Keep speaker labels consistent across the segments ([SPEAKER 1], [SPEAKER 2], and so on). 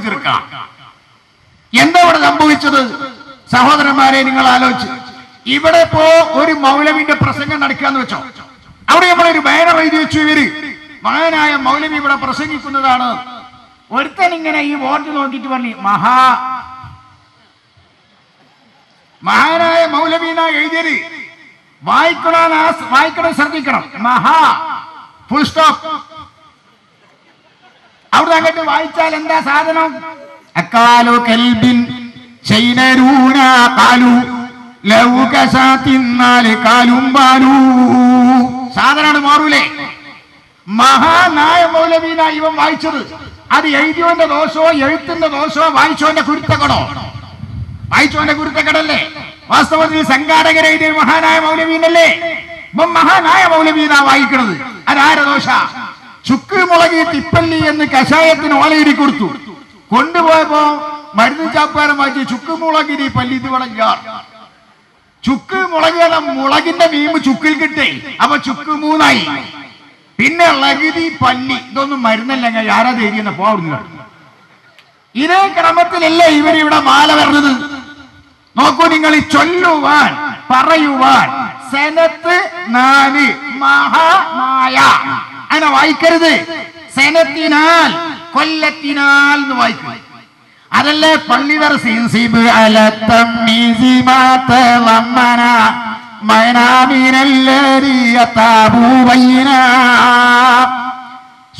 [SPEAKER 1] തീർക്കാം. എന്താ ഇവിടെ സംഭവിച്ചത്? സഹോദരന്മാരെ, നിങ്ങൾ ആലോചിച്ച്, ഇവിടെ ഇപ്പോ ഒരു മൗലവിന്റെ പ്രസംഗം നടക്കാന്ന് വെച്ചോ, അവിടെ നമ്മളൊരു ബാനർ എഴുതി വെച്ചു, ഇവര് മഹാനായ മൗലവി ഇവിടെ പ്രസംഗിക്കുന്നതാണ്. ഒരുത്തൻ ഇങ്ങനെ ഈ ബോർഡ് നോക്കിയിട്ട് പറഞ്ഞു, മഹാനായ മൗലവി എന്നാ എഴുതിയത്, വായിക്കണം ശ്രദ്ധിക്കണം, മഹാ ഫുൾ സ്റ്റോപ്പ്. അവിടെ അങ്ങോട്ട് വായിച്ചാൽ എന്താ സാധനം? അക്കാലു കൽബിൻ ശൈനരൂന കാലു ലൗകശാത്തിന്നാല് കാലും പാലു. സാധനമാണ് മാറൂലേ? മഹാനായ മൗലവീന ഇവൻ വായിച്ചത്. അത് എഴുതിയോന്റെ ദോഷോ എഴുത്തിന്റെ ദോഷോ വായിച്ചോന്റെ കുരുത്തക്കടോ? വായിച്ചോന്റെ കുരുത്തക്കടല്ലേ? വാസ്തവത്തിൽ സംഘാടകരെ എഴുതിയ മഹാനായ മൗലവീനല്ലേ? മഹാനായ മൗലവീന വായിക്കണത്. അതാരെ ദോഷ? ചുക്ക് മുളകി തിപ്പല്ലി എന്ന് കഷായത്തിന് ഓലയിടി കൊടുത്തു. കൊണ്ടുപോയപ്പോ മരുന്ന് ചാപ്പാരം മാറ്റി ചുക്ക് മുളകിരി പല്ലി ഇത് വളഞ്ഞാർ. ചുക്ക് മുളകിയുടെ മുളകിന്റെ മീമ് ചുക്കിൽ കിട്ടേ, അപ്പൊ ചുക്ക് 3 ആയി. പിന്നെ ലഗിരി പല്ലി ഇതൊന്നും മരുന്നല്ലെങ്കിൽ ആരാ ധൈര്യം പോവുന്നില്ല. ഇതേ ക്രമത്തിലല്ലേ ഇവരിവിടെ മാല വരുന്നത്? നോക്കൂ നിങ്ങൾ, ചൊല്ലുവാൻ പറയുവാൻ സെനത്ത് 4 മഹാമായ അങ്ങനെ വായിക്കരുത്. സെനത്തിനാൽ കൊല്ലത്തിനാൽ എന്ന് വായിക്കും. അതല്ലേ പള്ളി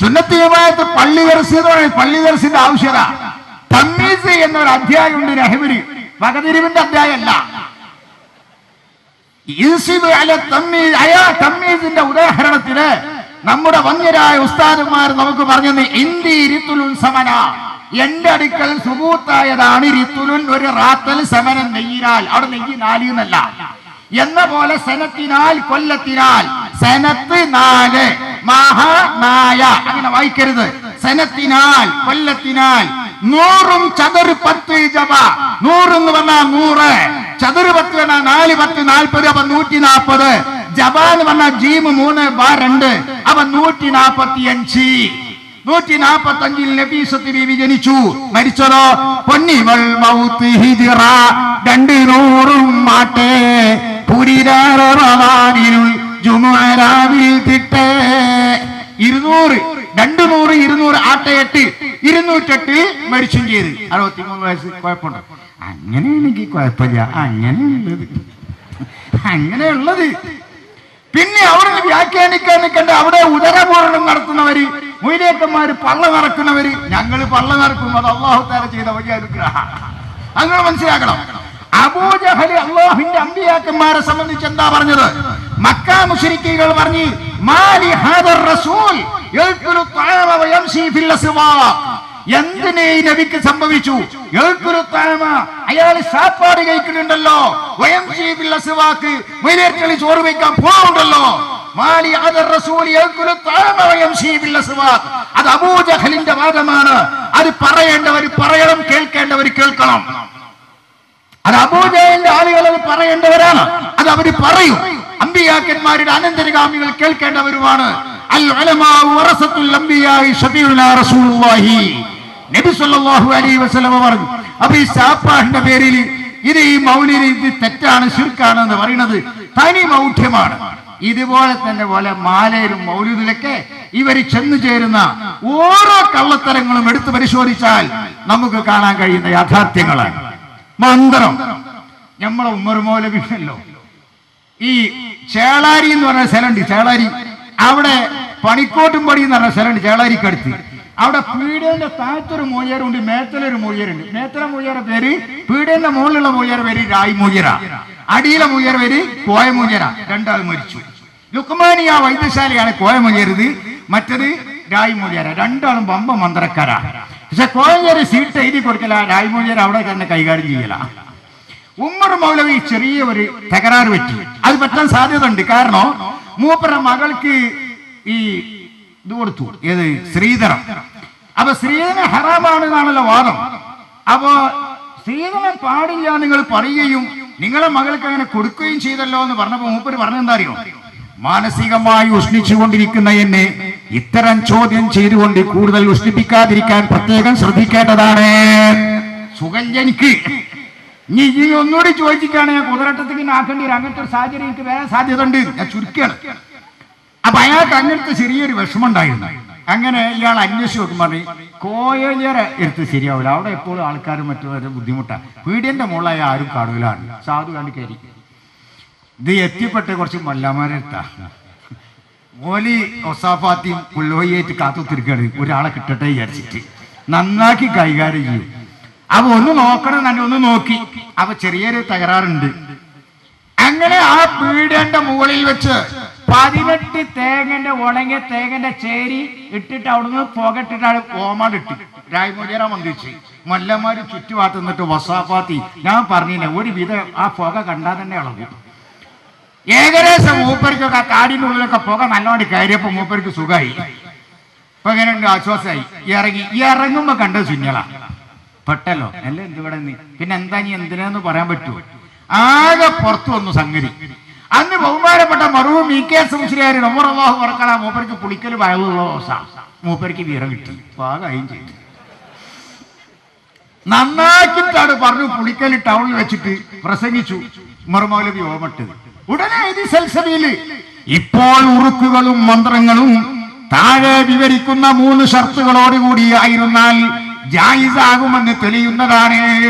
[SPEAKER 1] സുന്നത്തിയുമായിട്ട് പള്ളി ദർശിന്റെ ആവശ്യത. തമ്മീസ് എന്നൊരു അധ്യായം ഉണ്ട് നഹ്വിന്, വകതിരിവിന്റെ അധ്യായമല്ല. തമ്മീസിന്റെ ഉദാഹരണത്തിന് നമ്മുടെ വന്യരായ ഉസ്താദുമാർ നമുക്ക് പറഞ്ഞത് ഇന്ദി രിത്തുലുൻ സമന, എന്റെ അടുക്കൽ സുബൂത്തായതാണ് രിത്തുലുൻ, ഒരു റാത്തൽ സമനം നെയ്യിനാൽ, അവിടെ നെയ്യ് 4 എന്നല്ല എന്ന പോലെ സെനത്തിനാൽ കൊല്ലത്തിനാൽ, സെനത്ത് 4 മഹാനായ അങ്ങനെ വായിക്കരുത്. സെനത്തിനാൽ കൊല്ലത്തിനാൽ 100 ചതുർ 10 ജപ. 100 എന്ന് പറഞ്ഞാൽ 100, ചതുർ 10 പറഞ്ഞാൽ 4 10 40, അപ്പൊ 140. ജപ എന്ന് പറഞ്ഞാൽ ജീമ് 3 ബാ 2, അപ്പൊ 145. 145 നബീസത്ത് ബീവി ജനിച്ചു. മരിച്ചതോ പൊന്നിവൾ മൗത്ത് ഹിജ്റ 200 മാട്ടെ പുരിരാനിൽ ജുമുഅരാവിൽ തിട്ടേ 200 200 ആട്ടയെട്ട് 208 മരിച്ചും ചെയ്ത് 63 വയസ്സ്. കുഴപ്പമുണ്ടോ? അങ്ങനെയാണെങ്കിൽ കുഴപ്പമില്ല. അങ്ങനെയുള്ളത് പിന്നെ അവിടെ വ്യാഖ്യാനിക്കാൻ നിൽക്കണ്ട. അവിടെ ഉദരപൂരണം നടത്തുന്നവര്, മൊയ്‌ലിയക്കന്മാര് പള്ള നടക്കുന്നവര്, ഞങ്ങള് പള്ള നടക്കും. അത് അല്ലാഹു തആല ചെയ്ത വലിയ അനുഗ്രഹം. അങ്ങനെ മനസ്സിലാക്കണം. അബൂജഹൽ അല്ലാഹുവിന്റെ അമ്പിയാക്കന്മാരെ സംബന്ധിച്ച് എന്താ പറഞ്ഞത്? മക്ക മുശ്രിക്കുകൾ പറഞ്ഞു, മാലി ഹാദർ റസൂൽ യൽകുലു തഅമ വയംശി ഫിൽ അസ്വാഖ്. എന്തിനെ ഈ നബിക്ക് സംഭവിച്ചു? യൽകുലു തഅമ, അയാൾ സാപ്പാട് കഴിക്കുന്നുണ്ടല്ലോ, വയംശി ഫിൽ അസ്വാഖ്, മൊയ്‌ലിയർക്കളി ചോറ് വയ്ക്കാൻ പോകുന്നുണ്ടല്ലോ. മാലി ഹാദർ റസൂൽ യൽകുലു തഅമ വയംശി ഫിൽ അസ്വാഖ്. അത് അബൂജഹലിന്റെ വാദമാണ്. അത് പറയേണ്ടവർ പറയണം, കേൾക്കേണ്ടവർ കേൾക്കണം. അത് അബൂജഹലിന്റെ ആളുകൾ അത് പറയേണ്ടവരാണ്. അത് അവർ പറയും. അമ്പിയാക്കന്മാരുടെ അനന്തരഗാമികൾ കേൾക്കേണ്ടവരുമാണ്. അൽ ഉലമാഉ വറസത്തുൽ അംബിയാഇ ശഫീഉനാ റസൂലുള്ളാഹി, നബി സല്ലല്ലാഹു അലൈഹി വസല്ലം പറഞ്ഞു. അപ്പൊ ഈ സാപ്പാഹിന്റെ പേരിൽ ഇത് ഈ മൗലിദ് ഇത് തെറ്റാണ്, ശിർക്കാണ് എന്ന് പറയുന്നത് തനി മൗഢ്യമാണ്. ഇതുപോലെ തന്നെ പോലെ മാലയിലും മൗലിദിലൊക്കെ ഇവർ ചെന്നു ചേരുന്ന ഓരോ കള്ളത്തരങ്ങളും എടുത്തു പരിശോധിച്ചാൽ നമുക്ക് കാണാൻ കഴിയുന്ന യാഥാർത്ഥ്യങ്ങളാണ്. മന്ത്രം നമ്മളെ ഉമ്മർ മൗലവിയല്ലോ, ഈ ചേളാരി എന്ന് പറഞ്ഞ സ്ഥലമുണ്ട്, ചേളാരി, അവിടെ പണിക്കോട്ടും പടി എന്ന് പറഞ്ഞ സ്ഥലമുണ്ട് ചേളാരിക്കടുത്ത്. അവിടെ പീഡേന്റെ താഴത്തൊരു മൂയ്യരുണ്ട്, മേത്തലൊരു മൂയ്യരുണ്ട്. മേത്തല മൂയ്യരുടെ പേര്, പീഡേന്റെ മുകളിലുള്ള മൂയ്യരുടെ പേര് രായ് മൂയ്യര, അടിയിലെ മൂയ്യരുടെ പേര് കോയ മൂയ്യര. 2 ആൾ മരിച്ചു. ലുക്മാനിയ വൈദ്യശാലയാണ് കോയ മൂയ്യരുത്, മറ്റത് രായ് മൂയ്യര. 2 ആളും ബമ്പ മന്ത്രക്കാരാ. പക്ഷെ കോയര് സീറ്റ് എഴുതി കൊടുക്കല, രായ് മൂയ്യര അവിടെ തന്നെ കൈകാര്യം ചെയ്യല. ഉമ്മർ മൗലവി ചെറിയ ഒരു തകരാറ് പറ്റി. അത് പറ്റാൻ സാധ്യത ഉണ്ട്. കാരണം മൂപ്പര മകൾക്ക് ഈ ഇത് കൊടുത്തു, ഏത് ശ്രീധരം. അപ്പൊ ശ്രീധരൻ ഹറാമാണെന്നാണല്ലോ വാദം. അപ്പൊ ശ്രീധരൻ പാടില്ല നിങ്ങൾ പറയുകയും നിങ്ങളെ മകൾക്ക് അങ്ങനെ കൊടുക്കുകയും ചെയ്തല്ലോ എന്ന് പറഞ്ഞപ്പോ മൂപ്പര് പറഞ്ഞെന്താ അറിയോ? മാനസികമായി ഉഷ്ണിച്ചുകൊണ്ടിരിക്കുന്ന എന്നെ ഇത്തരം ചോദ്യം ചെയ്തുകൊണ്ട് കൂടുതൽ ഉഷ്ണിപ്പിക്കാതിരിക്കാൻ പ്രത്യേകം ശ്രദ്ധിക്കേണ്ടതാണ്. സുഖം എനിക്ക് ഇനി ഒന്നുകൂടി ചോദിച്ചിട്ടാണ് ഞാൻ കുതിരട്ടത്തേക്ക് ആക്കേണ്ടി വരും. അങ്ങനത്തെ ഒരു സാഹചര്യം എനിക്ക് വേറെ സാധ്യത ഉണ്ട്. ഞാൻ ചുരുക്കുകയാണ്. അപ്പൊ അയാൾക്ക് അങ്ങനത്തെ ചെറിയൊരു വിഷമം ഉണ്ടായിരുന്നു. അങ്ങനെ ഇയാൾ അന്വേഷിച്ച് നോക്കുമ്പോൾ കോയലറെ എടുത്ത് ശരിയാവില്ല, അവിടെ എപ്പോഴും ആൾക്കാരും മറ്റുള്ളവരും ബുദ്ധിമുട്ടാണ്. പീഡിയന്റെ മുകളിലായ ആരും കാണൂലാണ്. സാധു കണ്ട് കയറി ഇത് എത്തിപ്പെട്ട കുറച്ച് മല്ലമാരെടുത്താ ഓലി ഒസാഫാത്തിയും പുല്ലോയിട്ട് കാത്തുത്തിരിക്കുകയാണ്. ഒരാളെ കിട്ടട്ടെ വിചാരിച്ചിട്ട് നന്നാക്കി കൈകാര്യം ചെയ്യും. അവ ഒന്ന് നോക്കണം തന്നെ ഒന്ന് നോക്കി. അവ ചെറിയൊരു തകരാറുണ്ട്. അങ്ങനെ ആ പീഡന്റെ മുകളിൽ വെച്ച് 18 തേങ്ങന്റെ ഉണങ്ങിയ തേങ്ങന്റെ ചേരി ഇട്ടിട്ട് അവിടുന്ന് പുകട്ടിട്ടാണ് ഓമാടിട്ട് രായ്മൂലിയറ മന്ദിച്ച് മല്ലന്മാര് ചുറ്റുപാത്ത് നിന്നിട്ട് വസാഫാത്തി ഞാൻ പറഞ്ഞില്ല ഒരു വിധം ആ പുക കണ്ടാൽ തന്നെ ഇളകും. ഏകദേശം മൂപ്പർക്കൊക്കെ ആ കാടിന്റെ ഉള്ളിലൊക്കെ പുക നല്ലോണം കയറിയപ്പോ മൂപ്പർക്ക് സുഖമായി. ഇപ്പൊ എങ്ങനെയുണ്ട്? ആശ്വാസമായി. ഇറങ്ങുമ്പോ കണ്ടത് സുഞ്ഞള പെട്ടല്ലോ അല്ലേ എന്തുവിടെ പിന്നെ എന്താ നീ എന്തിനാന്ന് പറയാൻ പറ്റുമോ? ആകെ പുറത്തു വന്നു സംഗതി. അന്ന് ബഹുമാനപ്പെട്ട മറുവും ഇ കെ മുസ്ലിയാർ അള്ളാഹു പറക്കല മൂപ്പർക്ക് പുളിക്കൽ വയലുള്ള മൂപ്പർക്ക് വീറ കിട്ടി. പാകായും ചെയ്തു. നന്നാക്കിയിട്ടാണ് പറഞ്ഞു പുളിക്കൽ ടൗണിൽ വെച്ചിട്ട് പ്രസംഗിച്ചു. മറുമൗലവി ഓമട്ട് ഉടനെ സൽസബിയില് ഇപ്പോൾ ഉറുക്കുകളും മന്ത്രങ്ങളും താഴെ വിവരിക്കുന്ന 3 ഷർത്തുകളോടുകൂടി ആയിരുന്നാൽ ജായിസാകുമെന്ന് തെളിയുന്നതാണ്.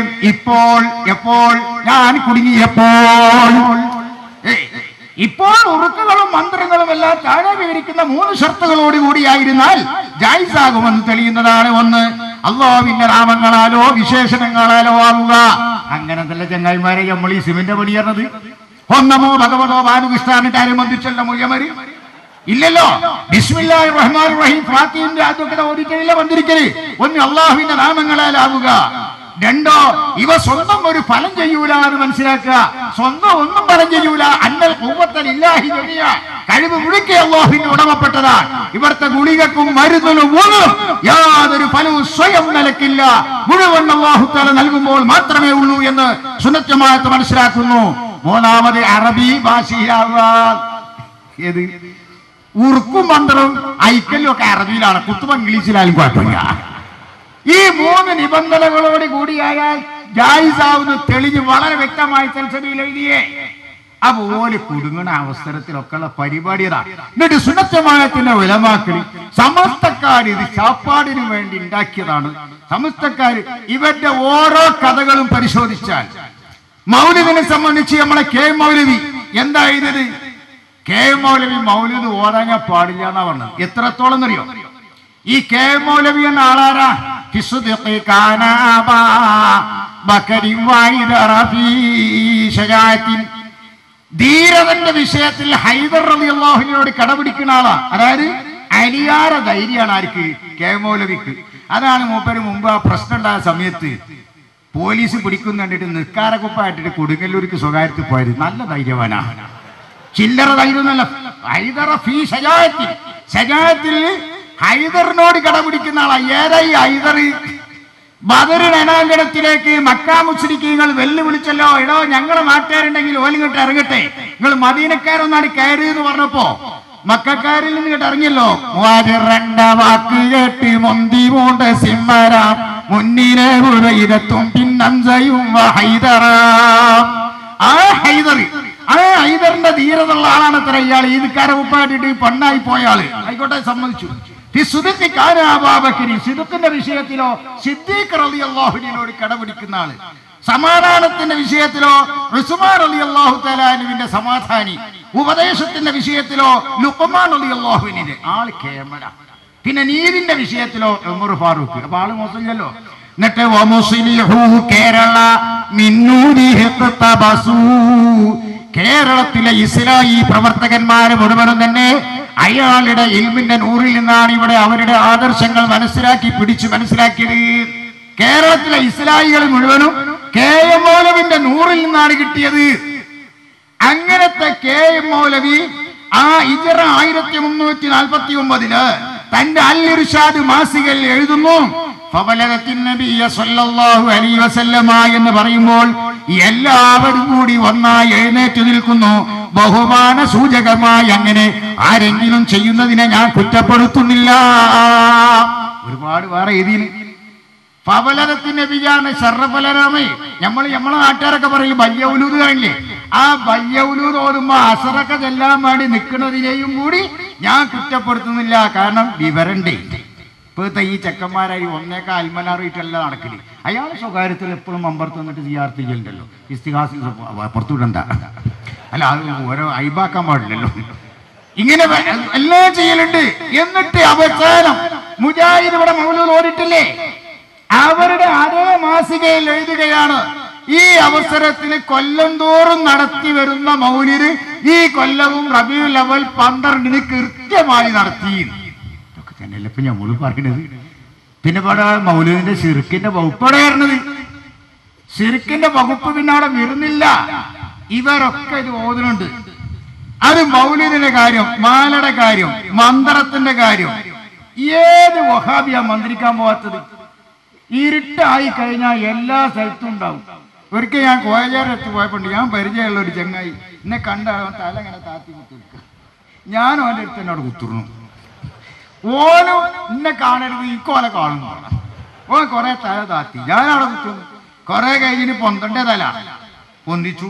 [SPEAKER 1] ഇപ്പോൾ എപ്പോൾ ഞാൻ കുടുങ്ങിയപ്പോൾ ഇപ്പോൾ ഉറുക്കുകളും മന്ത്രങ്ങളും എല്ലാം താഴെ വിവരിക്കുന്ന 3 ഷർത്തുകളോട് കൂടിയായിരുന്നാൽ ജായിസാകുമെന്ന് തെളിയുന്നതാണ്. ഒന്ന്, അല്ലാഹുവിന്റെ നാമങ്ങളാലോ വിശേഷണങ്ങളാലോ ആവുക. അങ്ങനെ നല്ല ചങ്ങായിമാരെ നമ്മൾ ഈ സിമിന്റെ പണി പറഞ്ഞത്. ഒന്നമോ ഭഗവതോ ബാലുകൃഷ്ണാനിട്ട് ആരും ബന്ധിച്ചല്ല മുയ്യമര് ഇല്ലല്ലോ. ബിസ്മില്ലാഹിർ റഹ്മാനിർ റഹീം ഫാത്തിഹിന്റെ ആദ്യത്തെ ഓടിക്കലില്ല വന്നിരിക്കല്. ഒന്ന് അല്ലാഹുവിന്റെ നാമങ്ങളാലാവുക. 2, ഇവ സ്വന്തം ഒരു ഫലം ചെയ്യൂല എന്ന് മനസ്സിലാക്കുക. സ്വന്തം ഒന്നും ഫലം ചെയ്യൂല. അന്നൽ ഖുവ്വത്തലില്ലാഹി ജമിയ, കഴിവ് മുഴുക്കെ അല്ലാഹുവിന് ഉടമപ്പെട്ടതാണ്. ഇവിടുത്തെ ഗുളികക്കും മരുന്നിനും ഒന്നും യാതൊരു ഫലവും സ്വയം നിലക്കില്ല. മുഴുവൻ അല്ലാഹു തആല നൽകുമ്പോൾ മാത്രമേ ഉള്ളൂ എന്ന് സുന്നത്ത് മനസ്സിലാക്കുന്നു. 3, അറബി ഭാഷയാവുക. ഏത് ഉറുക്കും മന്ത്രവും ഐക്കലും ഒക്കെ അറബിയിലാണ്. കുത്തുബ ഇംഗ്ലീഷിലായാലും കുഴപ്പമില്ല. ഈ 3 നിബന്ധനകളോട് കൂടിയായാൽ ജായിസാവുന്ന തെളിഞ്ഞ് വളരെ വ്യക്തമായി തൽസബിയിൽ എഴുതിയേ. അതുപോലെ കുടുങ്ങുന്ന അവസരത്തിലൊക്കെ ഉള്ള പരിപാടിയതാണ്. എന്നിട്ട് സുന്നത്തമായത്തിന്റെ ഉലമാക്കൾ സമസ്തക്കാർ ഇത് ചാപ്പാടിന് വേണ്ടി ഉണ്ടാക്കിയതാണ്. സമസ്തക്കാർ ഇവരുടെ ഓരോ കഥകളും പരിശോധിച്ചാൽ മൗലിദിനെ സംബന്ധിച്ച് നമ്മളെ കെ മൗലവി എന്താ എഴുതിയത്? കെ മൗലവി മൗലിദ് ഓടാൻ പാടില്ല എന്നാ പറഞ്ഞത്. എത്രത്തോളം അറിയോ? ഈ കെ മൗലവി എന്ന ആളാരാ? ധീരതന്റെ വിഷയത്തിൽ ഹൈദർ റളിയല്ലാഹുവിനോട് കടപിടിക്കുന്ന ആളാ. അതായത് അലിയാര ധൈര്യമാണ് ആർക്ക്? കെ മൗലവിക്ക്. അതാണ് മൂപ്പര് മുമ്പ് ആ പ്രശ്നം ഉണ്ടായ സമയത്ത് പോലീസ് പിടിക്കുന്ന കണ്ടിട്ട് നിസ്കാരക്കുപ്പായിട്ടിട്ട് കൊടുങ്ങല്ലൂർക്ക് സ്വകാര്യത്തിൽ പോയത്. നല്ല ധൈര്യവാനാ, ചില്ലറ ധൈര്യമൊന്നുമല്ല. ഹൈദർ ഫീ ശജാഅത്തിൽ, ശജാഅത്തിൽ ഹൈദറിനോട് കടപിടിക്കുന്ന ആളാ. ഏതായി ഹൈദർ? ബദർ രണാങ്കണത്തിലേക്ക് മക്കാ മുശ്രിക്കീങ്ങൾ വെല്ലുവിളിച്ചല്ലോ, എടോ ഞങ്ങളെ നാട്ടുകാരുണ്ടെങ്കിൽ ഓലിങ്ങോട്ട് ഇറങ്ങട്ടെ, നിങ്ങൾ മദീനക്കാരൊന്നാണ് കയറി എന്ന് പറഞ്ഞപ്പോ മക്കാരിൽ നിന്ന് ഇങ്ങോട്ട് ഇറങ്ങിയല്ലോ. വാക്ക് കേട്ട് മൊന്തി പോണ്ട സിംഹരാം മുന്നിലെ ഉറയിരത്തും പിന്നംസയും ഹൈദറാം. ആ ഹൈദറിന്റെ ധീരതയുള്ള ആളാണ് അത്ര ഇയാൾ. ഈദ്ക്കാരെ ഉപ്പാട്ടിട്ട് പെണ്ണായി പോയ ആള്. ആയിക്കോട്ടെ, സമ്മതിച്ചു. സിദ്ദീഖിന്റെ വിഷയത്തിലോ സിദ്ദീഖ് റളിയല്ലാഹുവിനോട് കടപിടിക്കുന്ന ആള്. സമാധാനത്തിന്റെ വിഷയത്തിലോ ഉസ്മാൻ റളിയല്ലാഹു തആല അൻഹുവിന്റെ സമാധാനി. ഉപദേശത്തിന്റെ വിഷയത്തിലോ ലുഖ്മാൻ റളിയല്ലാഹുവിന്റെ ആള് കേമല. പിന്നെ നീതിന്റെ വിഷയത്തിലോ ഉമർ ഫാറൂഖ്. അപ്പൊ ആള് മോശമില്ലല്ലോ. എന്നിട്ട് കേരള കേരളത്തിലെ ഇസ്ലാഹി പ്രവർത്തകന്മാര് മുഴുവനും തന്നെ അയാളുടെ ഇൽമിന്റെ നൂറിൽ നിന്നാണ് ഇവിടെ അവരുടെ ആദർശങ്ങൾ മനസ്സിലാക്കിയത്. കേരളത്തിലെ ഇസ്ലാഹികൾ മുഴുവനും കെ എം മൗലവിന്റെ നൂറിൽ നിന്നാണ് കിട്ടിയത്. അങ്ങനത്തെ കെ എം മൗലവി ആ ഹിജ്റ 1349 തന്റെ അൽ ഇർഷാദ് മാസികയിൽ എഴുതുന്നു, എന്ന് പറയുമ്പോൾ എല്ലാവരും കൂടി ഒന്നായി എഴുന്നേറ്റ് നിൽക്കുന്നു. ബഹുമാന സൂചകമായി അങ്ങനെ ആരെങ്കിലും ചെയ്യുന്നതിനെ ഞാൻ കുറ്റപ്പെടുത്തുന്നില്ല. ഒരുപാട് വേറെ രീതിയിൽ ഫബലത്തിന്റെ വിചാരണ ഷർഫലരാമേ നമ്മളെ നാട്ടുകാരൊക്കെ പറയും ബയ്യൗലൂദ് കാണില്ലേ, ആ ബയ്യൗലൂദ് ഓടുമ്പോ അസറൊക്കെ ചെല്ലാൻ വേണ്ടി നിൽക്കുന്നതിനെയും കൂടി ഞാൻ കുറ്റപ്പെടുത്തുന്നില്ല. കാരണം വിവരണ്ടേ. ഇപ്പോഴത്തെ ഈ ചെക്കന്മാരായി ഒന്നേക്കാ അൽമനാറിയിട്ടല്ല നടക്കില്ല. അയാൾ സ്വകാര്യത്തിൽ എപ്പോഴും അമ്പർത്ത് വന്നിട്ട് സിയാർത്ത് ചെയ്യലുണ്ടല്ലോ, ഇസ്തിഹാസ് പുറത്തുവിടണ്ട, അല്ല അത് ഓരോ അയിബാക്കാൻ പാടില്ലല്ലോ. ഇങ്ങനെ എല്ലാം ചെയ്യലുണ്ട്. എന്നിട്ട് അവസാനം മുജാഹിദ് ഇവിടെ മൗലൂദ് ഓടിട്ടില്ലേ, അവരുടെ അതേ മാസികയിൽ എഴുതുകയാണ്, ഈ അവസരത്തിൽ കൊല്ലം തോറും നടത്തി വരുന്ന മൗലിദ് ഈ കൊല്ലവും റബീഉൽ അവ്വൽ 12-ന് കൃത്യമായി നടത്തി. ഇതൊക്കെ തന്നെയല്ലേ ഇപ്പൊ നമ്മൾ പറയുന്നത്. പിന്നെ ഇവിടെ മൗലൂദിന്റെ ശിർക്കിന്റെ വകുപ്പോടെ വരുന്നത്. ശിർക്കിന്റെ വകുപ്പ് പിന്നെ അവിടെ വരുന്നില്ല. ഇവരൊക്കെ ഇത് ഓതുന്നുണ്ട്. അത് മൗലിദിന്റെ കാര്യം, മാലയുടെ കാര്യം, മന്ത്രത്തിന്റെ കാര്യം. ഏത് വഹാബിയാ മന്ത്രിക്കാൻ പോകാത്തത്? ഇരുട്ടായി കഴിഞ്ഞാൽ എല്ലാ സ്ഥലത്തും ഉണ്ടാവും. ഒരിക്കൽ ഞാൻ കോയജാരത്ത് പോയപ്പോണ്ട് ഞാൻ പരിചയമുള്ള ഒരു ചങ്ങായി എന്നെ കണ്ടാൽ തല ഇങ്ങനെ താത്തി കുത്തിരിക്കുക. ഞാനും അവൻ്റെ അടുത്ത് എന്നോട് കുത്തുന്നു. ഓനും എന്നെ കാണരുത്, ഇക്കോലെ കാണുന്നു. ഓൻ കുറെ തല താത്തി, ഞാനവിടെ കുത്തുന്നു. കുറെ കഴിഞ്ഞിട്ട് പൊന്തണ്ടേ തല പൊന്തിച്ചു.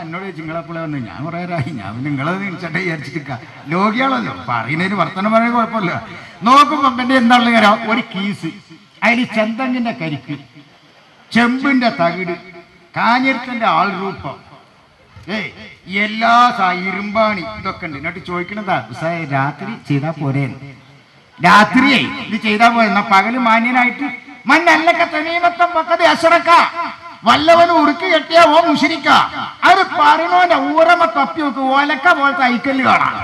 [SPEAKER 1] എന്നോട് ചിങ്ങളെപ്പോഴേ വന്നു. ഞാൻ കുറെ ആയി, ഞാൻ നിങ്ങളെ നിൽച്ചട്ടെ വിചാരിച്ചിരിക്ക. ലോകിയാളല്ലോ, പറയുന്നതിന് വർത്തനം പറയാൻ കുഴപ്പമില്ല. നോക്കുമ്പോ എൻ്റെ എന്താണ് കാര്യം, ഒരു കീസ്, അതിൽ ചെന്തങ്ങിന്റെ കരിക്ക്, ചെമ്പിന്റെ തകിട്, കാഞ്ഞിരത്തിന്റെ ആൾരൂപം, എല്ലാ ഇരുമ്പാണി, ഇതൊക്കെ ഉണ്ട്. എന്നിട്ട് ചോദിക്കണതാ രാത്രി ചെയ്താ പോരേ, രാത്രിയേ ഇത് ചെയ്താ പോരെ, എന്നാ പകല് മാന്യനായിട്ട് മണ്ണല്ലൊക്കെ തനീമത്തം പക്കത് അസറക്ക വല്ലവന് ഉറുക്ക് കെട്ടിയാ ഓ മുഷിരിക്ക. അത് പറയണോന്റെ ഊറമ തപ്പി നോക്ക്, ഒലക്ക പോലത്തെ ഐക്കല്ല് കാണാം.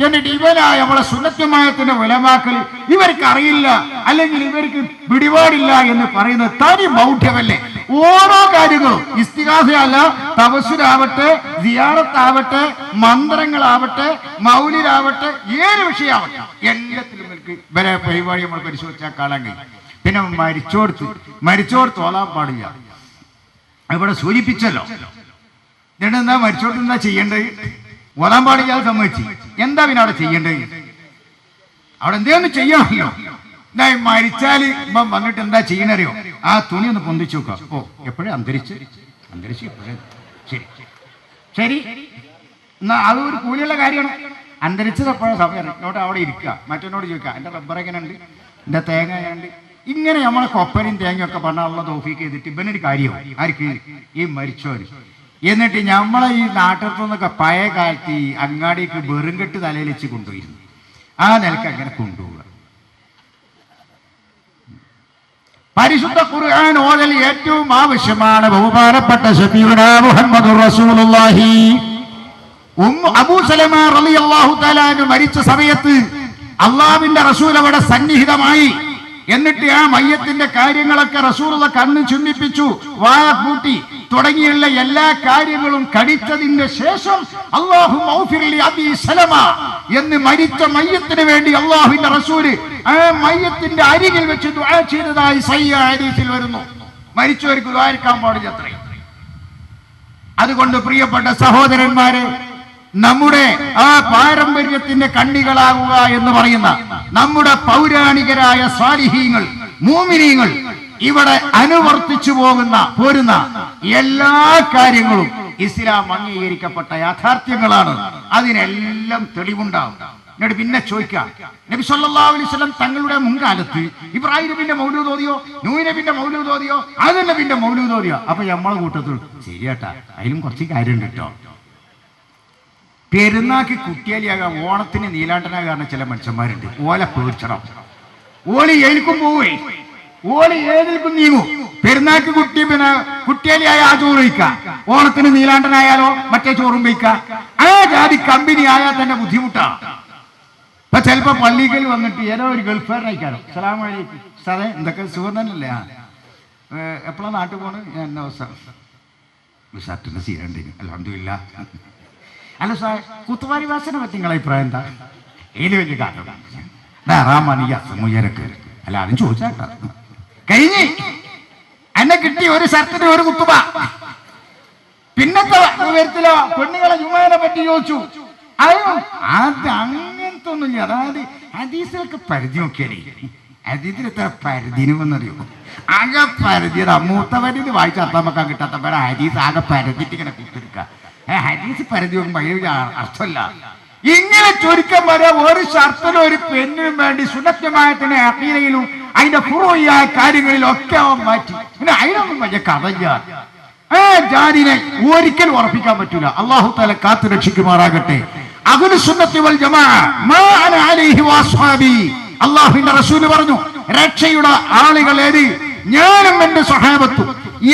[SPEAKER 1] എന്നിട്ട് ഇവനായ നമ്മളെ സുന്നത്തുമായത്തിന്റെ ഉലമാക്കൽ ഇവർക്ക് അറിയില്ല, അല്ലെങ്കിൽ ഇവർക്ക് പിടിപാടില്ല എന്ന് പറയുന്നത് തനി മൗഢ്യമല്ലേ. ഓരോ കാര്യങ്ങളും ഇസ്തിഗാസയല്ല, തവസ്സുലാവട്ടെ, സിയാറത്താവട്ടെ, മന്ത്രങ്ങളാവട്ടെ, മൗലിദാവട്ടെ, ഏത് വിഷയമാവട്ടെ, എല്ലാത്തിലും ഇവർക്ക് ഇവരെ പരിപാടി നമ്മൾ പരിശോധിച്ചാൽ കാണാൻ കഴിയും. പിന്നെ മരിച്ചോടത്ത് ഓതാൻ പാടില്ല, ഇവിടെ സൂചിപ്പിച്ചല്ലോ. എന്നിട്ട് എന്താ മരിച്ചോടത്ത് എന്താ ചെയ്യേണ്ടത്? ഓതാൻ പാടില്ല, സമ്മതിച്ചു. എന്താ പിന്നെ അവിടെ ചെയ്യേണ്ടത്? അവിടെ എന്തേന്ന് ചെയ്യണമല്ലോ. മരിച്ചാല് ഇപ്പം വന്നിട്ട് എന്താ ചെയ്യണറിയോ? ആ തുണി ഒന്ന് പൊന്തിച്ചു നോക്കാം. ഓ എപ്പോഴും അന്തരിച്ച് എപ്പോഴേ ശരി എന്നാ അതൊരു കൂലിയുള്ള കാര്യമാണ്. അന്തരിച്ചത് എപ്പോഴും സമയം എന്നോട് അവിടെ ഇരിക്കുക, മറ്റൊന്നോട് ചോദിക്കുക എൻ്റെ റബ്ബർ എങ്ങനെ ഉണ്ട്, എൻ്റെ തേങ്ങ എങ്ങനെ. ഇങ്ങനെ നമ്മളെ കൊപ്പരയും തേങ്ങയൊക്കെ പറഞ്ഞാലുള്ള തോഫീക്ക് ചെയ്തിട്ട് ഇവനൊരു കാര്യവും ആർക്ക്, ഈ മരിച്ചവര്. എന്നിട്ട് നമ്മളെ ഈ നാട്ടിൽ നിന്നൊക്കെ പഴയ കാലത്ത് ഈ അങ്ങാടിക്ക് വെറുംകെട്ട് തലയിൽ വെച്ച് കൊണ്ടുപോയിരുന്നു. ആ നിലക്ക് അങ്ങനെ കൊണ്ടുപോവുക. പരിശുദ്ധ ഖുർആൻ ഓതൽ ഏറ്റവും ആവശ്യമാണ്. ബഹുമാനപ്പെട്ട ശഫീഉനാ മുഹമ്മദുർ റസൂലുള്ളാഹി അബൂ സലമ റളിയല്ലാഹു തആല മരിച്ച സമയത്ത് അള്ളാഹുവിന്റെ റസൂൽ അവിടെ സന്നിഹിതമായി. എന്നിട്ട് ആ മയ്യത്തിന്റെ കാര്യങ്ങളൊക്കെ റസൂലുള്ള കണ്ണ് ചുംബിപ്പിച്ചു, വായ കൂട്ടി തുടങ്ങിയുള്ള എല്ലാ കാര്യങ്ങളും കഴിച്ചതിന്റെ ശേഷം അല്ലാഹുമ്മ ഗ്ഫിർലി അബീ സലമ എന്ന് മരിച്ച മയ്യത്തിന് വേണ്ടി അള്ളാഹുവിന്റെ റസൂല് ആ മയ്യത്തിന്റെ അരികിൽ വെച്ച് ദുആ ചെയ്തതായി സഹിഹ് ഹദീസിൽ വരുന്നു. മരിച്ചവർക്ക് ദുആ ചെയ്യാൻ പാടില്ല അത്രേ. അതുകൊണ്ട് പ്രിയപ്പെട്ട സഹോദരന്മാരെ, നമ്മുടെ ആ പാരമ്പര്യത്തിന്റെ കണ്ണികളാകുക എന്ന് പറയുന്ന നമ്മുടെ പൗരാണികരായ സാലിഹീങ്ങൾ, മൂമിനീങ്ങൾ ഇവിടെ അനുവർത്തിച്ചു പോരുന്ന എല്ലാ കാര്യങ്ങളും ഇസ്ലാം അംഗീകരിക്കപ്പെട്ട യാഥാർത്ഥ്യങ്ങളാണ്. അതിനെല്ലാം തെളിവുണ്ടാവും. എന്നിട്ട് പിന്നെ ചോദിക്കാം, നബി സല്ലല്ലാഹു അലൈഹി വസല്ലം തങ്ങളുടെ മുൻകാലത്ത് ഇബ്രാഹിം നബിന്റെ മൗലൂദ് ഓതിയോ, നൂഹ് നബിന്റെ മൗലൂദ് ഓതിയോ, ആദം നബിന്റെ മൗലൂദ് ഓതിയോ? അപ്പൊ നമ്മളെ കൂട്ടത്തിൽ ശരിയാട്ടാ, അതിലും കുറച്ച് കാര്യമുണ്ട് കേട്ടോ. പെരുന്നാക്ക് കുട്ടിയാലിയാകാം, ഓണത്തിന് നീലാണ്ടനാകാരണം ചില മനുഷ്യന്മാരുണ്ട്. ഓല പേടിച്ചണം, ഓലി ഏൽക്കും പോവേ, ഓലി ഏതിൽക്കും നീങ്ങും. പെരുന്നാക്ക് കുട്ടിയാലിയായ ആ ചോറ് വയ്ക്കാം, ഓണത്തിന് നീലാണ്ടനായാലോ മറ്റേ ചോറും വയ്ക്കാം. ആ ജാതി കമ്പനി ആയാൽ തന്നെ ബുദ്ധിമുട്ടാ. ഇപ്പൊ ചിലപ്പോ പള്ളിക്കൽ വന്നിട്ട് ഏതോ ഒരു ഗൾഫുകാരനായിക്കാരോ, അസ്സലാമു അലൈക്കും സാറേ, എന്തൊക്കെ സുഖം തന്നെയല്ലേ, എപ്പോഴാ നാട്ടിൽ പോണ്? ഞാൻ എന്നാ ഷർട്ടിന്റെ സീരണ്ടി അൽഹംദുലില്ലാ. അല്ല സാർ, കുത്തുവാരി വാസനെ പറ്റി നിങ്ങളെ അഭിപ്രായം എന്താ? ഏത് വലിയ കാരണം അല്ല, അതും ചോദിച്ചാ കഴിഞ്ഞ് എന്നെ കിട്ടി ഒരു ഷർട്ടിന് ഒരു കുത്തുവ. പിന്നത്തെ വരത്തില്ല. പെണ്ണുങ്ങളെ ജുമാനെ പറ്റി ചോദിച്ചു. അത് അങ്ങനത്തെ ഒന്നുമില്ല. അതായത് ഹദീസിലൊക്കെ പരിധി നോക്കിയാലേ ഹദീസിൽ എത്ര പരിധിനുമെന്നറിയോ? ആകെ പരിധിയതാ. മൂത്തവരിത് വായിച്ച അർത്ഥമൊക്കെ കിട്ടാത്തവരെ ഹദീസ് ആകെ പരിധിട്ട് ഇങ്ങനെ കുത്തിരിക്കുക. ഹദീസ് പരിധി നോക്കുമ്പോൾ അതിന് അർത്ഥമല്ല. ഇങ്ങനെ ചുരുക്കം വരെ ഒരു ഷർട്ടിനും ഒരു പെണ്ണിനും വേണ്ടി സുന്നത്തമായത്തിന്റെ അഖീദയിലും അതിന്റെ ഫുറൂഇയായ കാര്യങ്ങളിലും ഒക്കെ അവൻ മാറ്റി. പിന്നെ അതിനൊന്നും വലിയ കഥയ്യ. ജാതിനെ ഒരിക്കലും ഉറപ്പിക്കാൻ പറ്റൂല. അല്ലാഹു തആല കാത്തു രക്ഷിക്കുമാറാകട്ടെ. അഹ്ലു സുന്നത്തി വൽ ജമാഅ മാ അന അലൈഹി വഅസ്ഹാബി. അല്ലാഹുവിന്റെ റസൂൽ പറഞ്ഞു, രക്ഷയുടെ ആളുകൾ ഏത്? ഞാനും എന്റെ സ്വഹാബത്തും.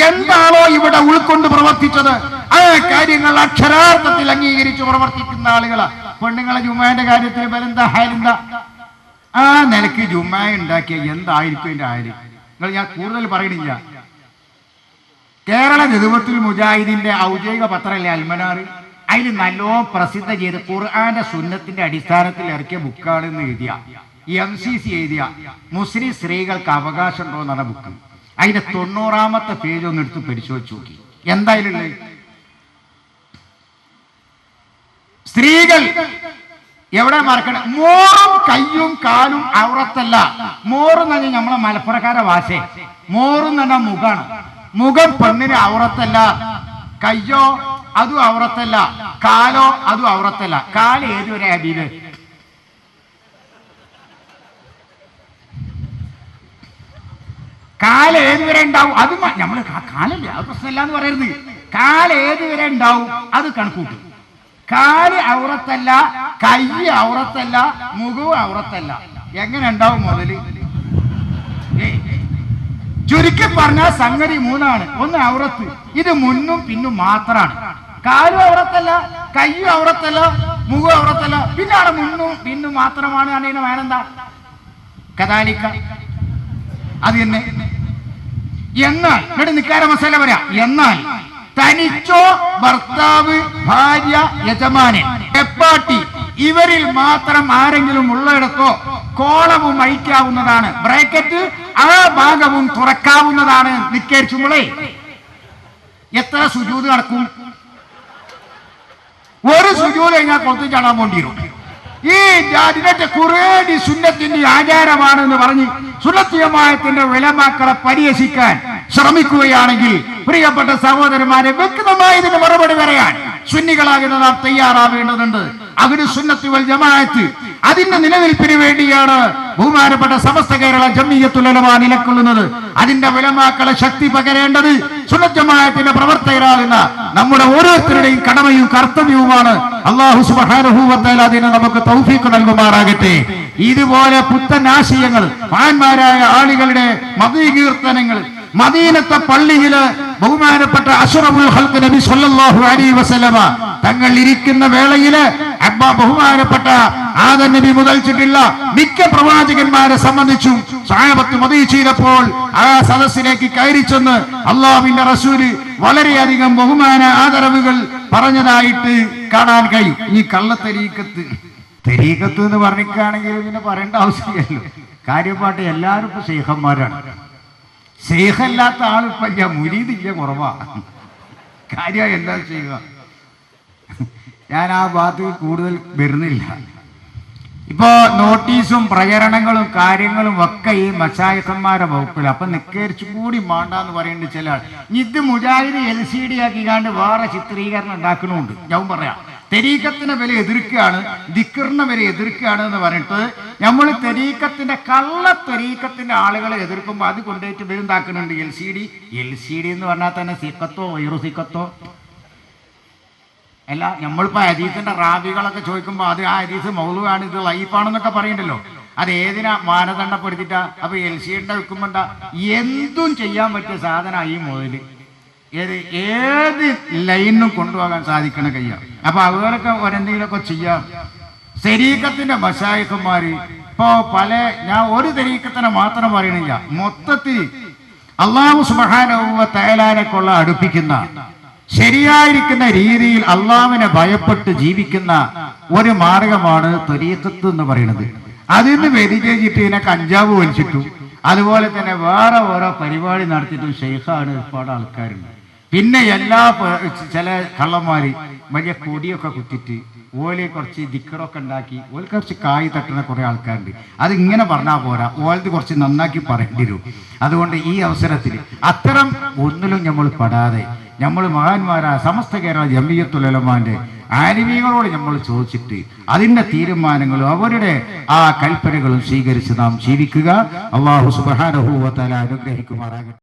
[SPEAKER 1] എന്താണോ ഇവിടെ ഉൾക്കൊണ്ട് പ്രവർത്തിച്ചത് ആ കാര്യങ്ങൾ അക്ഷരാർത്ഥത്തിൽ അംഗീകരിച്ച് പ്രവർത്തിക്കുന്ന ആളുകളാ. പെണ്ണുങ്ങളെ ജുമാന്റെ കാര്യത്തിൽ ബലെന്താ ഹാലെന്താ? ആ നിലക്ക് ജുമാ ഉണ്ടാക്കിയ എന്തായിരിക്കും എന്റെ ആര്? നിങ്ങൾ ഞാൻ കൂടുതൽ പറയണില്ല. കേരള നേതൃത്വത്തിൽ മുജാഹിദിന്റെ ഔദ്യോഗിക പത്രമല്ലേ അൽമനാർ. അതിൽ നല്ലോ പ്രസിദ്ധ ചെയ്ത് ഖുർആന്റെ സുന്നത്തിന്റെ അടിസ്ഥാനത്തിൽ ഇറക്കിയ ബുക്കാണെന്ന് എഴുതിയ MCC എഴുതിയ മുസ്ലിം സ്ത്രീകൾക്ക് അവകാശം ഉണ്ടോ എന്നാണ് ബുക്ക്. അതിന്റെ 90ാമത്തെ പേജ് ഒന്ന് എടുത്ത് പരിശോധിച്ച് നോക്കി. എന്തായാലും സ്ത്രീകൾ എവിടെ മറക്കണം? മോറും കയ്യും കാലും ഔറത്തല്ല. മോറും തന്നെ നമ്മളെ മലപ്പുറക്കാരെ ഭാഷ. മോറും തന്നെ മുഖാണ്. മുഖം പെണ്ണിന് ഔറത്തല്ല. കയ്യോ അതും ഔറത്തല്ല. കാലോ അതും ഔറത്തല്ല. കാല് ഏതുവരെ ഹബീബ്? കാല് ഏതുവരെ ഉണ്ടാവും? അത് നമ്മള് കാലല്ലേ, അത് പ്രശ്നമില്ല എന്ന് പറയരുത്. കാല് ഏതുവരെ ഉണ്ടാവും അത് കണക്കൂട്ടും. കാല് ഔറത്തല്ല, കൈ ഔറത്തല്ല, മുഖവും ഔറത്തല്ല. എങ്ങനെ ഉണ്ടാവും മുതല്? ചുരുക്കി പറഞ്ഞാൽ സംഗതി മൂന്നാണ്. ഒന്ന് ഔറത്ത്, ഇത് മുന്നും പിന്നും മാത്രമാണ്. കാലും ഔറത്തല്ല, കയ്യും ഔറത്തല്ല, മുഖവും ഔറത്തല്ല, പിന്നെ അവിടെ മുന്നും പിന്നും മാത്രമാണ്. അതിന് വേണെന്താ? കദാലിക്ക അത് തന്നെ. എന്നാൽ ഇവിടെ നിക്കാര മസാല പറയാ. എന്നാൽ തനിച്ചോ ഭർത്താവ്, ഭാര്യ, യജമാനൻ, എപ്പാട്ടി ഇവരിൽ മാത്രം ആരെങ്കിലും ഉള്ളിടത്തോ കോളവും അഴിക്കാവുന്നതാണ്. ബ്രാക്കറ്റ് ആ ഭാഗവും തുറക്കാവുന്നതാണ്. നിസ്കരിച്ചുമ്പോളേ എത്ര സുജൂദ് നടക്കും? ഒരു സുജൂദ് കഴിഞ്ഞാൽ പുറത്ത് ചാടാൻ വേണ്ടി വരും. ഈ ജാതിന്റെ ഖുർആനി സുന്നത്തിന്റെ ആചാരമാണെന്ന് പറഞ്ഞ് സുന്നത്ത് ജമാഅത്തിന്റെ ഉലമാക്കളെ പരിഹസിക്കാൻ ശ്രമിക്കുകയാണെങ്കിൽ പ്രിയപ്പെട്ട സഹോദരന്മാരെ, വ്യക്തമായി ഇതിന് മറുപടി പറയാൻ സുന്നികളാകുന്ന നാം തയ്യാറാവേണ്ടതുണ്ട്. അഹ്ലു സുന്നത്തി വൽ ജമാഅത്ത് അതിന്റെ നിലനിൽപ്പിന് വേണ്ടിയാണ് ബഹുമാനപ്പെട്ട സമസ്ത കേരള ജംഇയ്യത്തുൽ ഉലമ നിലകൊള്ളുന്നത്. അതിന്റെ ഉലമാക്കളെ ശക്തി പകരേണ്ടത് സുന്നത്ത് ജമാഅത്തിന്റെ പ്രവർത്തകരാകുന്ന നമ്മുടെ ഓരോരുത്തരുടെയും കടമയും കർത്തവ്യവുമാണ്. അല്ലാഹു സുബ്ഹാനഹു വ തആല അതിനെ നമുക്ക് തൗഫീഖ് നൽകുമാറാകട്ടെ. ഇതുപോലെ പുത്തൻ ആശയങ്ങൾ മഹാന്മാരായ ആളുകളുടെ മദീകീർത്തനങ്ങൾ മദീനത്തെ പള്ളിയില് ബഹുമാനപ്പെട്ട അഷ്റഫുൽ ഖൽഖ് നബി സല്ലല്ലാഹു അലൈഹി വസല്ലമ തങ്ങൾ ഇരിക്കുന്ന വേളയില് ബഹുമാനപ്പെട്ട ആദം നബി മുതൽച്ചിട്ടുള്ള മിക്ക പ്രവാചകന്മാരെ സംബന്ധിച്ചും സഹാബത്ത് മദീനയിലെപ്പോൾ ആ സദസ്സിലേക്ക് കയറി ചെന്ന് അല്ലാഹുവിന്റെ റസൂല് വളരെയധികം ബഹുമാന ആദരവുകൾ പറഞ്ഞതായിട്ട് കാണാൻ കഴിയും. ഈ കള്ളത്തരീക്കത്ത് എന്ന് പറഞ്ഞിട്ടാണെങ്കിൽ പിന്നെ പറയേണ്ട ആവശ്യമില്ലല്ലോ. കാര്യപ്പാട്ട് എല്ലാവരും ഇപ്പൊ ശൈഖന്മാരാണ്. ശൈഖല്ലാത്ത ആളിപ്പോ ഇല്ല, മുരീദില്ല, കുറവാ. കാര്യം എന്താ ചെയ്യുക? ഞാൻ ആ ഭാഗത്ത് കൂടുതൽ വരുന്നില്ല. ഇപ്പോ നോട്ടീസും പ്രചരണങ്ങളും കാര്യങ്ങളും ഒക്കെ ഈ മശായിഖന്മാരെ വകുപ്പില്ല. അപ്പൊ നിസ്കരിച്ചു കൂടി മാണ്ടാന്ന് പറയേണ്ട ചില ആൾ ഇത് മുജാഹിദ് LCD ആക്കിക്കാണ്ട് വേറെ ചിത്രീകരണം ഉണ്ടാക്കണമുണ്ട്. ഞാൻ പറയാം, തെരീക്കത്തിനെ വില എതിർക്കുകയാണ്, ദിക്റിനെ വില എതിർക്കുകയാണ് എന്ന് പറഞ്ഞിട്ട് നമ്മൾ തെരീക്കത്തിന്റെ കള്ള തെരീക്കത്തിന്റെ ആളുകളെ എതിർക്കുമ്പോൾ അത് കൊണ്ടുപോയിട്ട് വരുണ്ടാക്കുന്നുണ്ട് LCD എന്ന് പറഞ്ഞാൽ തന്നെ സിക്കത്തോ വൈറുസിക്കത്തോ അല്ല. നമ്മളിപ്പോ ഹദീസിന്റെ റാബികളൊക്കെ ചോദിക്കുമ്പോൾ അത് ആ ഹദീസ് മൗലുവാണ്, ഇത് ലൈഫാണെന്നൊക്കെ പറയണ്ടല്ലോ. അത് ഏതിനാ മാനദണ്ഡപ്പെടുത്തിട്ടാ? അപ്പൊ LCD വെക്കുമ്പോണ്ട എന്തും ചെയ്യാൻ പറ്റിയ സാധന ഈ മുതല് ഏത് ലൈനും കൊണ്ടുപോകാൻ സാധിക്കണ കയ്യാ. അപ്പൊ അവരൊക്കെ ഒരെന്തെങ്കിലുമൊക്കെ ചെയ്യാം. തെരീക്കത്തിന്റെ മശായിഖന്മാര് ഇപ്പോ ഞാൻ ഒരു തെരീക്കത്തിനെ മാത്രം പറയണില്ല, മൊത്തത്തിൽ അല്ലാഹു സുബ്ഹാനഹു വ തആലയെ കൊള്ള അടുപ്പിക്കുന്ന ശരിയായിരിക്കുന്ന രീതിയിൽ അള്ളാഹുവിനെ ഭയപ്പെട്ട് ജീവിക്കുന്ന ഒരു മാർഗമാണ് ത്വരീഖത്ത് എന്ന് പറയുന്നത്. അതിന് വ്യതിചരിച്ചിട്ട് ഇതിനെ കഞ്ചാവ് വലിച്ചിട്ടും അതുപോലെ തന്നെ വേറെ ഓരോ പരിപാടി നടത്തിയിട്ടും ഷെയ്ഖാണ് ഒരുപാട് ആൾക്കാരുണ്ട്. പിന്നെ എല്ലാ ചില കള്ളന്മാര് വലിയ കൊടിയൊക്കെ കുത്തിട്ട് ഓല് കുറച്ച് ദിക്കറൊക്കെ ഉണ്ടാക്കി ഓല് കുറച്ച് കായ് തട്ടുന്ന കുറെ ആൾക്കാരുണ്ട്. അത് ഇങ്ങനെ പറഞ്ഞാൽ പോരാ, ഓലത് കുറച്ച് നന്നാക്കി പറയേണ്ടി വരും. അതുകൊണ്ട് ഈ അവസരത്തിൽ അത്തരം ഒന്നിലും നമ്മൾ പെടാതെ നമ്മൾ മഹാന്മാരായ സമസ്ത കേരള ജംഇയ്യത്തുൽ ഉലമാന്റെ ആലിമീങ്ങളോട് നമ്മൾ ചോദിച്ചിട്ട് അതിന്റെ തീരുമാനങ്ങളും അവരുടെ ആ കൽപ്പനകളും സ്വീകരിച്ച് നാം ജീവിക്കുക. അല്ലാഹു സുബ്ഹാനഹു വ തആല അനുഗ്രഹിക്കുമാറാകട്ടെ.